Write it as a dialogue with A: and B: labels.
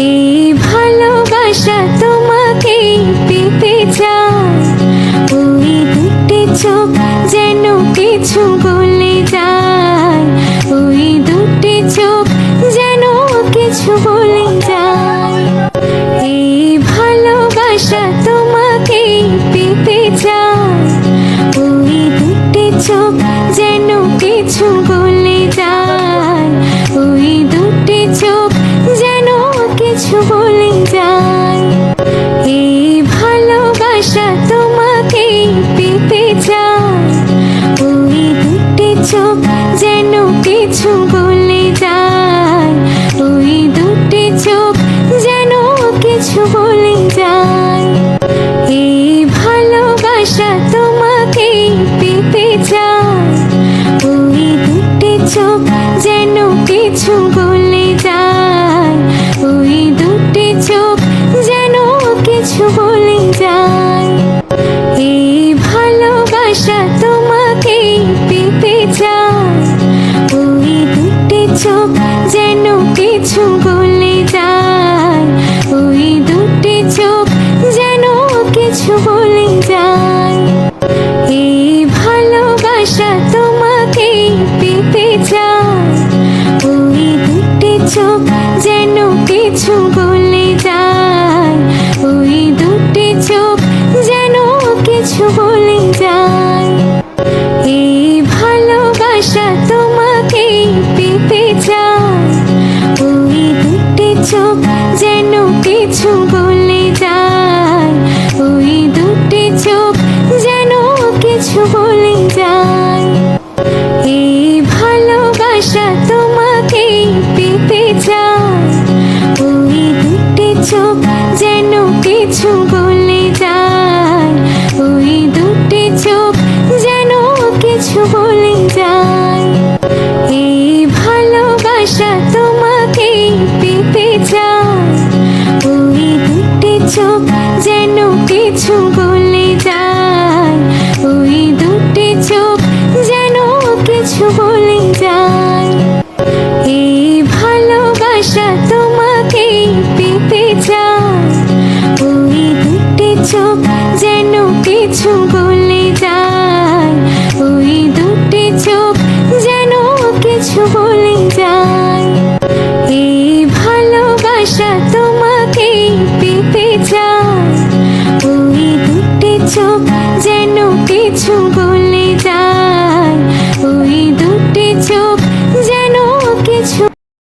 A: এই ভালোবাসা তোমাকে পেতে চায়, ওই দুটি চোখ যেন কিছু বলে যায়, ওই দুটি চোখ যেন কিছু বলে যায়। এই ভালোবাসা তোমাকে পেতে চায়, ওই দুটি চোখ যেন কিছু বলে যায়, ওই দুটি চোখ যেন কিছু বলে যায়। এই ভালোবাসা তোমাকে পেতে চায়, ওই দুটি চোখ যেন কিছু বলে যায়, ওই দুটি চোখ যেন কিছু বলে যায়। এই ভালোবাসা তোমাকে পেতে চায়, ওই দুটি চোখ যেন কিছু বলে যায়, ওই দুটি চোখ যেন কিছু বলে যায়। এই ভালোবাসা তোমাকে পেতে চায়, ওই দুটি চোখ যেন কিছু বলে যায়, ওই দুটি চোখ যেন কিছু বলে যায়। এই ভালোবাসা তোমাকে পেতে চায়, ওই দুটি চোখ যেন কিছু বলে যায়, ওই দুটি চোখ যেন কিছু বলে যায়। এই ভালোবাসা তোমাকে পেতে চায়, ওই দুটি চোখ যেন কিছু বলে যায়, ওই দুটি চোখ যেন কিছু বলে যায়। এই ভালোবাসা তোমাকে পেতে চায়, ওই দুটি চোখ যেন কিছু বলে যায়, ওই দুটি চোখ যেন কিছু বলে যায়। এই ভালোবাসা তোমাকে পেতে চায়, ওই দুটি চোখ যেন কিছু বলে যায়, ওই দুটি চোখ যেন কিছু বলে যায়। এই ভালোবাসা তোমাকে পেতে চায়, ওই দুটি চোখ যেন কিছু বলে যায়, ওই দুটি চোখ যেন কিছু বলে যায়। এই ভালোবাসা তোমাকে পেতে চায়, ওই দুটি চোখ যেন কিছু